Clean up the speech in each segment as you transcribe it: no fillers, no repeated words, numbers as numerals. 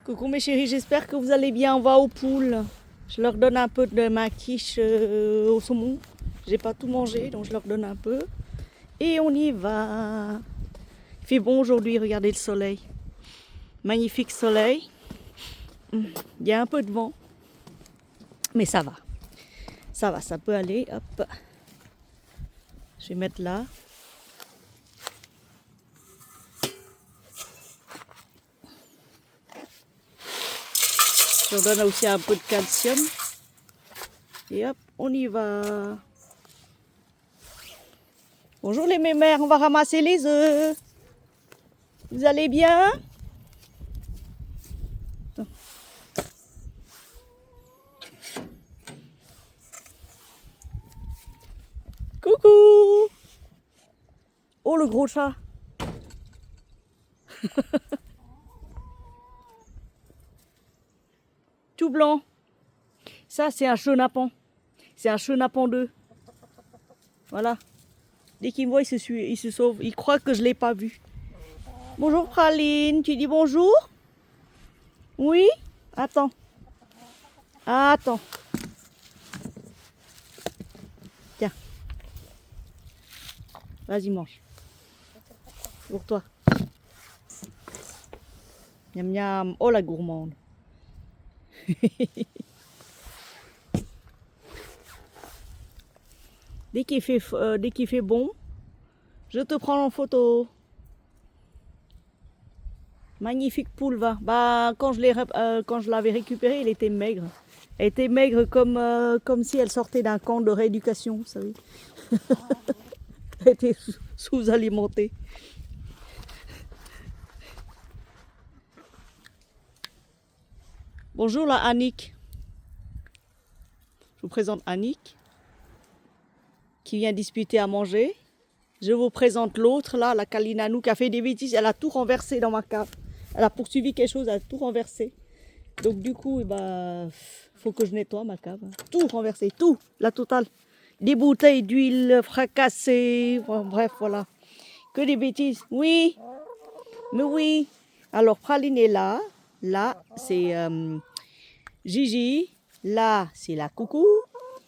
Coucou mes chéris, j'espère que vous allez bien. On va aux poules. Je leur donne un peu de ma quiche au saumon. J'ai pas tout mangé, donc je leur donne un peu. Et on y va. Il fait bon aujourd'hui, regardez le soleil. Magnifique soleil. Il y a un peu de vent. Mais ça va. Ça va, ça peut aller. Hop. Je vais mettre là. Je leur donne aussi un peu de calcium. Et hop, on y va. Bonjour les mémères, on va ramasser les œufs. Vous allez bien? Attends. Coucou! Oh le gros chat! Tout blanc. Ça c'est un chenapan. C'est un chenapan 2. Voilà. Dès qu'il me voit, il se sauve. Il croit que je ne l'ai pas vu. Bonjour Praline, tu dis bonjour? Oui? Attends. Attends. Tiens. Vas-y, mange. Pour toi. Miam miam. Oh la gourmande. Dès qu'il fait bon, je te prends en photo. Magnifique poule, va. Bah, quand je l'avais récupérée, elle était maigre. Elle était maigre comme si elle sortait d'un camp de rééducation, vous savez. Elle était sous-alimentée. Bonjour la Annick. Je vous présente Annick, qui vient disputer à manger. Je vous présente l'autre, là, la Kalinanou, qui a fait des bêtises. Elle a tout renversé dans ma cave. Elle a poursuivi quelque chose, elle a tout renversé. Donc du coup, faut que je nettoie ma cave. Tout renversé, tout, la totale. Des bouteilles d'huile fracassées, bref, voilà. Que des bêtises. Oui, mais oui. Alors, Praline est là. Là, c'est Gigi. Là, c'est la Coucou.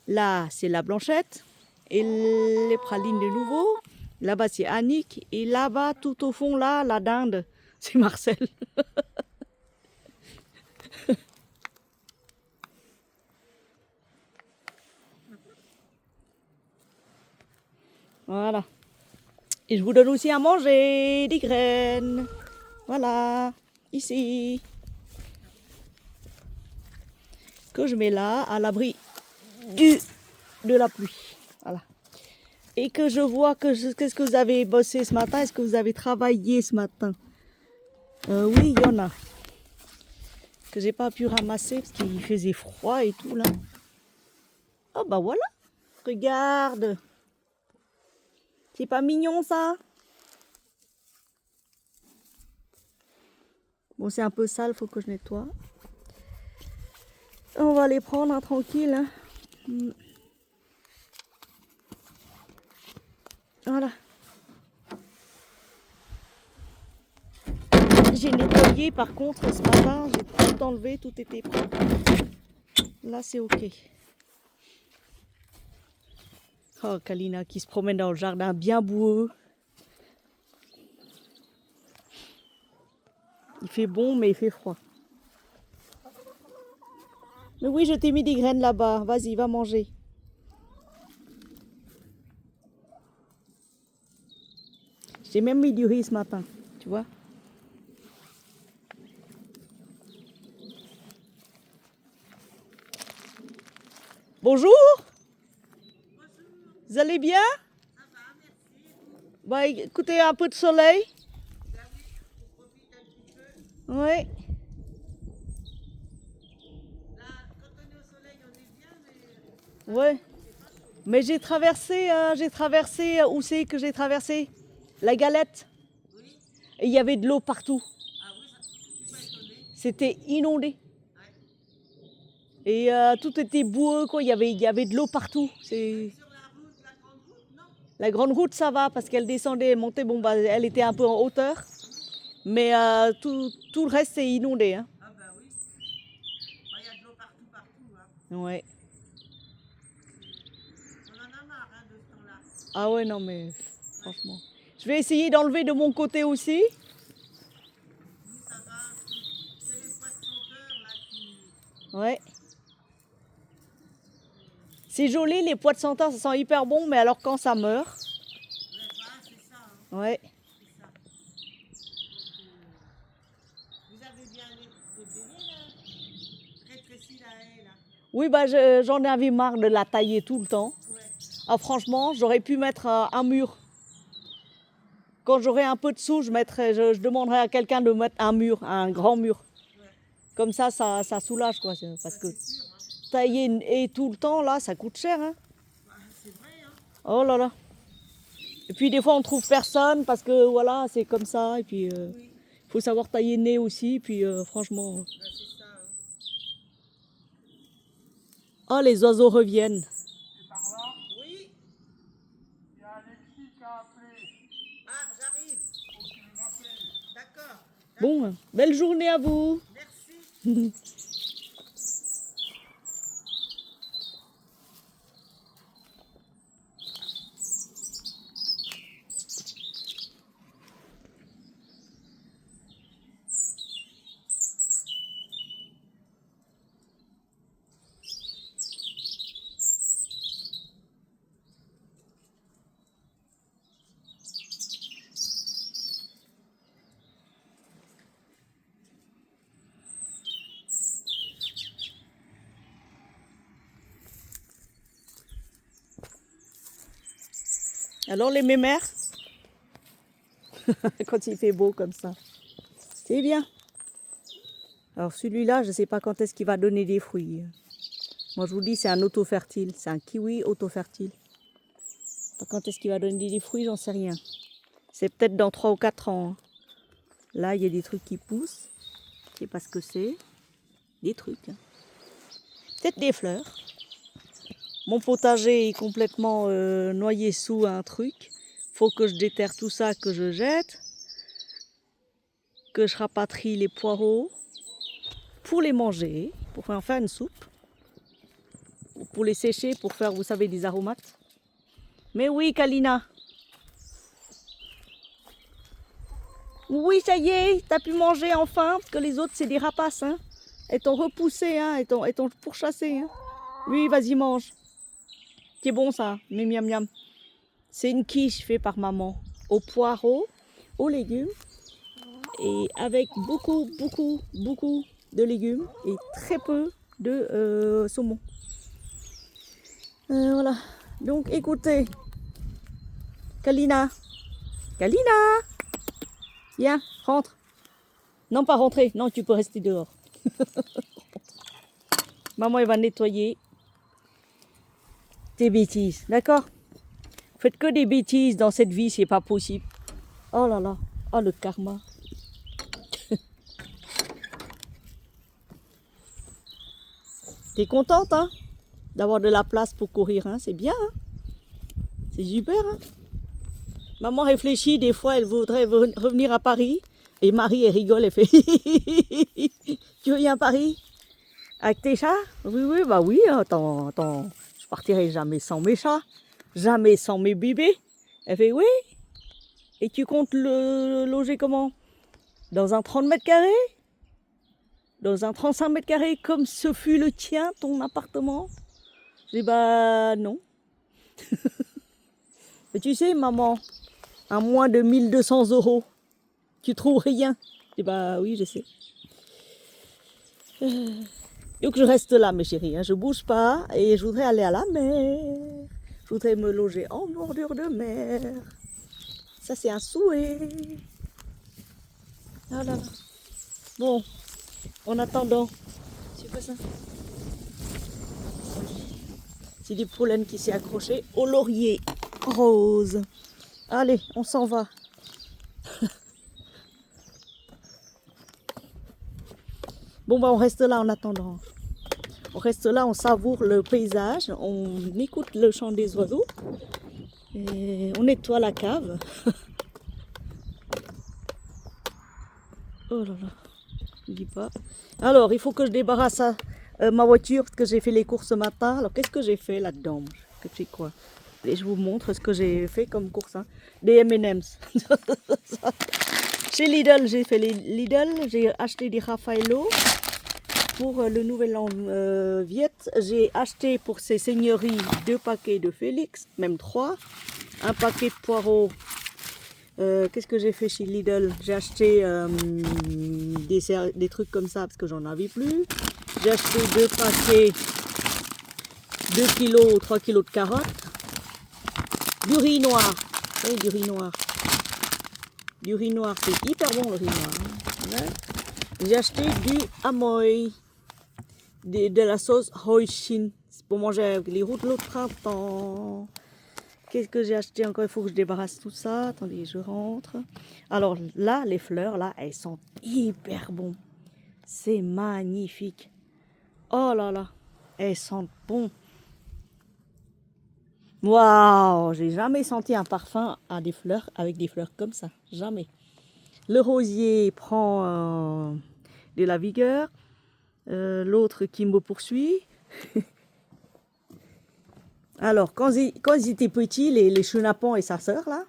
Là, c'est la Blanchette. Et les pralines de nouveau. Là-bas, c'est Annick. Et là-bas, tout au fond, là, la dinde, c'est Marcel. Voilà. Et je vous donne aussi à manger des graines. Voilà, ici. Que je mets là, à l'abri de la pluie. Voilà. Et que je vois qu'est-ce que vous avez bossé ce matin. Est-ce que vous avez travaillé ce matin? Oui, il y en a. Que j'ai pas pu ramasser parce qu'il faisait froid et tout là. Oh bah voilà. Regarde. C'est pas mignon ça? Bon, c'est un peu sale, faut que je nettoie. On va les prendre hein, tranquille. Hein. Voilà. J'ai nettoyé par contre ce matin, j'ai tout enlevé, tout était propre. Là c'est ok. Oh Kalina qui se promène dans le jardin bien boueux. Il fait bon mais il fait froid. Mais oui, je t'ai mis des graines là-bas. Vas-y, va manger. J'ai même mis du riz ce matin, tu vois. Bonjour. Vous allez bien? Ça va, merci. Bah, écoutez, un peu de soleil. Oui. Ouais. Mais j'ai traversé, où c'est que j'ai traversé? La Galette. Oui. Et il y avait de l'eau partout. Ah oui, c'était inondé. Ouais. Et tout était boueux, quoi. Il y avait de l'eau partout. C'est... Sur la route, la grande route, non? La grande route, ça va, parce qu'elle descendait, montait, bon, bah, elle était un peu en hauteur. Mais tout le reste, c'est inondé. Hein. Ah bah oui. Ouais. On en a marre hein, de ce temps-là. Ah ouais, non mais franchement. Je vais essayer d'enlever de mon côté aussi. Nous, ça va. C'est les pois de senteur là qui. Ouais. C'est joli, les pois de senteur, ça sent hyper bon, mais alors quand ça meurt, Ouais, bah, c'est ça. Hein, ouais. c'est ça. Donc, vous avez bien déblayé là, rétréci la haie là. Oui, bah j'en avais marre de la tailler tout le temps. Ouais. Ah, franchement, j'aurais pu mettre un mur. Quand j'aurai un peu de sous, je demanderai à quelqu'un de mettre un mur, un grand mur. Ouais. Comme ça soulage quoi. Parce que C'est sûr. Hein. tailler une haie tout le temps, là, ça coûte cher. Hein. Bah, c'est vrai. Hein. Oh là là. Et puis des fois, on trouve personne parce que voilà, c'est comme ça. Et puis, Oui. faut savoir tailler une haie aussi. Et puis, franchement. Bah, c'est ça. Hein. Oh, les oiseaux reviennent. C'est par là. Oui. Il y a Alexis qui a appelé. Ah, j'arrive. Faut que tu me rappelles. D'accord. Bon, belle journée à vous. Merci. Alors les mémères, quand il fait beau comme ça, c'est bien. Alors celui-là, je ne sais pas quand est-ce qu'il va donner des fruits. Moi je vous dis, c'est un auto-fertile, c'est un kiwi auto-fertile. Quand est-ce qu'il va donner des fruits, j'en sais rien. C'est peut-être dans 3 ou 4 ans. Hein. Là, il y a des trucs qui poussent. Je ne sais pas ce que c'est. Des trucs. Hein. Peut-être des fleurs. Mon potager est complètement noyé sous un truc. Faut que je déterre tout ça, que je jette. Que je rapatrie les poireaux pour les manger, pour en faire une soupe. Pour les sécher, pour faire, vous savez, des aromates. Mais oui, Kalina. Oui, ça y est, t'as pu manger enfin, parce que les autres, c'est des rapaces. Hein. Elles t'ont repoussé, hein, elles t'ont pourchassé. Hein. Oui, vas-y, mange. C'est bon ça, mais miam miam. C'est une quiche faite par maman, aux poireaux, aux légumes, et avec beaucoup de légumes et très peu de saumon. Voilà. Donc écoutez, Kalina, viens, rentre. Non, pas rentrer, non, tu peux rester dehors. Maman, elle va nettoyer tes bêtises, d'accord? Faites que des bêtises dans cette vie, c'est pas possible. Oh là là, oh le karma. T'es contente, hein, d'avoir de la place pour courir, hein? C'est bien, hein? C'est super, hein? Maman réfléchit, des fois, elle voudrait revenir à Paris. Et Marie, elle rigole, elle fait tu viens à Paris? Avec tes chats? Oui, oui, bah oui, attends. Je partirai jamais sans mes chats. Jamais sans mes bébés. Elle fait oui. Et tu comptes le loger comment? Dans un 30 mètres carrés? Dans un 35 mètres carrés comme ce fut le tien, ton appartement? Je dis bah non. Mais tu sais, maman, à moins de 1200 €, tu trouves rien. Je dis bah oui, je sais. Donc je reste là, mes chéris, hein. Je bouge pas et je voudrais aller à la mer. Je voudrais me loger en bordure de mer. Ça, c'est un souhait. Ah là là. Bon, en attendant, c'est quoi ça? C'est du pollen qui s'est accroché au laurier rose. Allez, on s'en va. Bon, bah, on reste là en attendant. On reste là, on savoure le paysage, on écoute le chant des oiseaux. Et on nettoie la cave. Oh là là, je dis pas. Alors, il faut que je débarrasse ma voiture parce que j'ai fait les courses ce matin. Alors qu'est-ce que j'ai fait là-dedans? C'est quoi? Et je vous montre ce que j'ai fait comme course. Hein. Des M&M's. Chez Lidl, j'ai fait les Lidl. J'ai acheté des Raffaello pour le nouvel an Viet. J'ai acheté pour ces seigneuries 2 paquets de Félix, même 3. Un paquet de poireaux. Qu'est-ce que j'ai fait chez Lidl? J'ai acheté des trucs comme ça parce que j'en avais plus. J'ai acheté 2 paquets, 2 kilos ou 3 kilos de carottes. Du riz noir. Oui, du riz noir. Du riz noir, c'est hyper bon le riz noir. Ouais. J'ai acheté du amoy. De la sauce hoisin. C'est pour manger avec les routes l'autre printemps. Qu'est-ce que j'ai acheté encore? Il faut que je débarrasse tout ça. Attendez, je rentre. Alors là, les fleurs, là, elles sont hyper bonnes. C'est magnifique. Oh là là, elles sentent bon. Waouh, j'ai jamais senti un parfum à des fleurs avec des fleurs comme ça. Jamais. Le rosier prend de la vigueur. L'autre qui me poursuit. Alors, quand ils étaient petits, les chenapans et sa sœur, là,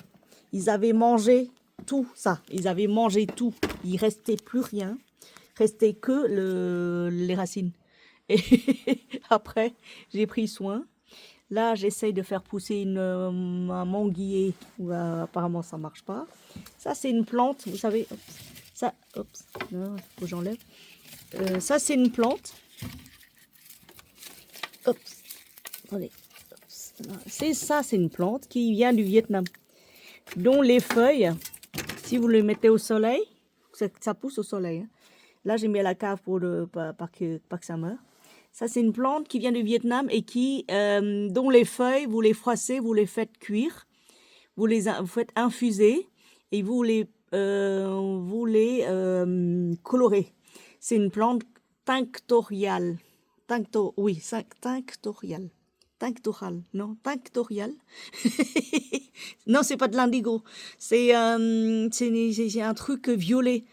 ils avaient mangé tout ça. Ils avaient mangé tout. Il restait plus rien. Restait que les racines. Et après, j'ai pris soin. Là, j'essaye de faire pousser un manguier. Apparemment, ça marche pas. Ça, c'est une plante, vous savez. Ça, oups, non, faut que j'enlève. Ça, c'est une plante. Oups, attendez. C'est une plante qui vient du Vietnam, dont les feuilles, si vous les mettez au soleil, ça pousse au soleil. Hein. Là, j'ai mis à la cave pour pas que ça meure. Ça, c'est une plante qui vient du Vietnam et dont les feuilles, vous les froissez, vous les faites cuire, vous faites infuser et vous les colorez. C'est une plante tinctoriale. Tinctoriale. Tinctorial, non, tinctorial. Non, c'est pas de l'indigo. C'est un truc violet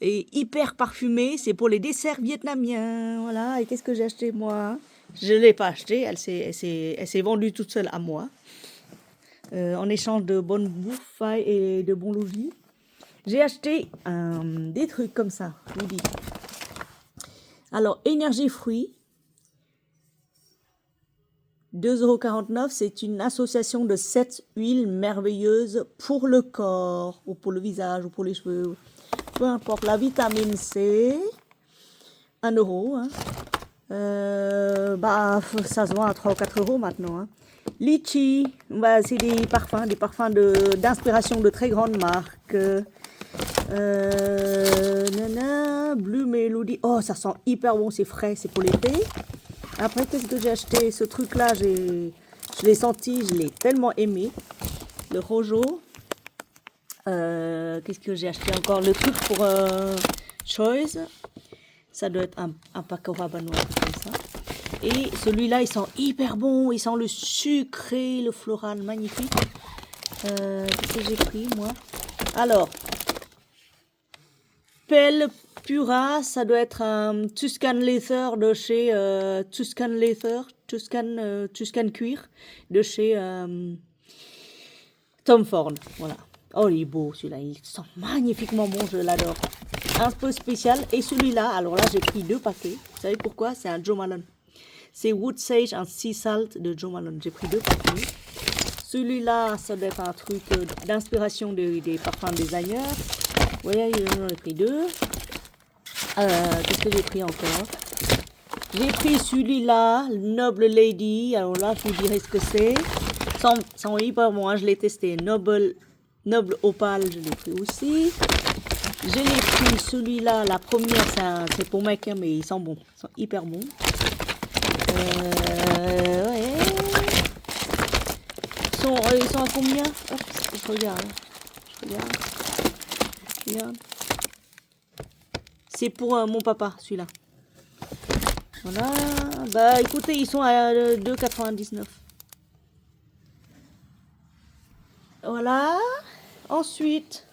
et hyper parfumé. C'est pour les desserts vietnamiens. Voilà. Et qu'est-ce que j'ai acheté moi? Je ne l'ai pas acheté. Elle s'est vendue toute seule à moi. En échange de bonne bouffe et de bons logis. J'ai acheté des trucs comme ça, je vous dis. Alors, énergie fruits. 2,49 €, c'est une association de 7 huiles merveilleuses pour le corps, ou pour le visage, ou pour les cheveux. Peu importe. La vitamine C, 1 €. Hein. Ça se vend à 3 ou 4 € maintenant. Hein. Litchi, c'est des parfums d'inspiration de très grandes marques. Blue Melody. Oh, ça sent hyper bon, c'est frais, c'est pour l'été. Après, qu'est-ce que j'ai acheté? Ce truc-là, je l'ai senti, je l'ai tellement aimé. Le Rojo. Qu'est-ce que j'ai acheté encore? Le truc pour Choice. Ça doit être un paquet rabanois comme ça. Et celui-là, il sent hyper bon. Il sent le sucré, le floral, magnifique. Qu'est-ce que j'ai pris, moi? Alors, Pelle Pura, ça doit être un Tuscan Leather de chez Tuscan Cuir de chez Tom Ford. Voilà. Oh, il est beau celui-là, il sent magnifiquement bon, je l'adore. Un peu spécial. Et celui-là, alors là, j'ai pris 2 paquets. Vous savez pourquoi? C'est un Jo Malone. C'est Wood Sage and Sea Salt de Jo Malone. J'ai pris 2 paquets. Celui-là, ça doit être un truc d'inspiration des parfums designers. Vous voyez, j'en ai pris 2. Qu'est-ce que j'ai pris encore? J'ai pris celui-là, Noble Lady. Alors là, je vous dirai ce que c'est. Sans hyper bon, hein, je l'ai testé. Noble Opal, je l'ai pris aussi. Je l'ai pris celui-là, la première, c'est pour mec, hein, mais ils sont bons. Ils sont hyper bons. Ouais. Ils sont à combien? Hop, je regarde. C'est pour mon papa, celui-là. Voilà. Bah écoutez, ils sont à 2,99 €. Voilà. Ensuite,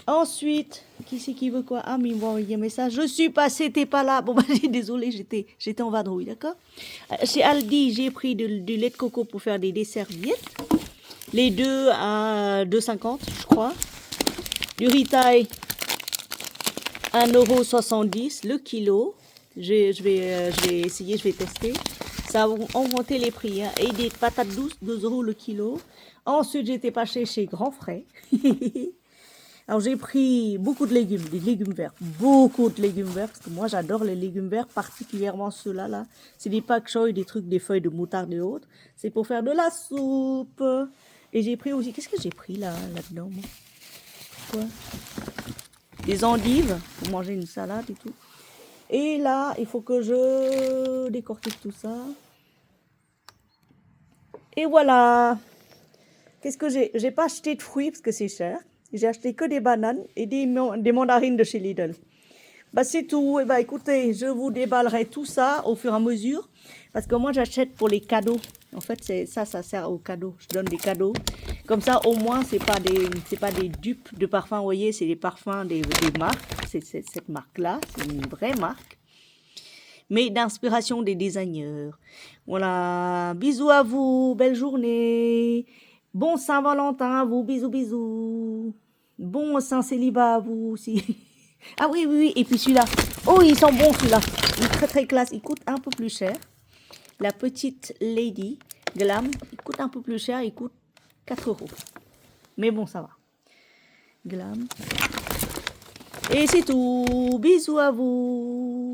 Ensuite, qui c'est qui veut quoi? Ah, mais il m'a envoyé un message. Je suis passée, t'es pas là. Bon, bah, désolée, j'étais en vadrouille, d'accord? Chez Aldi, j'ai pris du lait de coco pour faire des desserviettes. Les deux à 2,50, je crois. Du ritail, 1,70 € le kilo. Je vais essayer, je vais tester. Ça a augmenté les prix. Hein. Et des patates douces, 2 € le kilo. Ensuite, j'étais pas chez Grand Frais. Alors, j'ai pris beaucoup de légumes, des légumes verts. Beaucoup de légumes verts, parce que moi, j'adore les légumes verts, particulièrement ceux-là. Là. C'est des pak choy, des trucs, des feuilles de moutarde et autres. C'est pour faire de la soupe. Et j'ai pris aussi... Qu'est-ce que j'ai pris là-dedans, moi? Quoi? Des endives, pour manger une salade et tout. Et là, il faut que je décortique tout ça. Et voilà. Qu'est-ce que j'ai? J'ai pas acheté de fruits parce que c'est cher. J'ai acheté que des bananes et des mandarines de chez Lidl. Bah c'est tout. Et bah écoutez, je vous déballerai tout ça au fur et à mesure. Parce que moi j'achète pour les cadeaux. En fait, ça sert aux cadeaux. Je donne des cadeaux. Comme ça, au moins, c'est pas des dupes de parfums. Vous voyez, c'est des parfums des marques. C'est cette marque-là. C'est une vraie marque. Mais d'inspiration des designers. Voilà. Bisous à vous. Belle journée. Bon Saint-Valentin à vous. Bisous, bisous. Bon Saint-Célibat à vous aussi. Ah oui, oui, oui. Et puis celui-là. Oh, ils sont bons, celui-là. Il est très, très classe. Il coûte un peu plus cher. La petite Lady Glam. Il coûte un peu plus cher. Il coûte 4 €. Mais bon, ça va. Glam. Et c'est tout. Bisous à vous.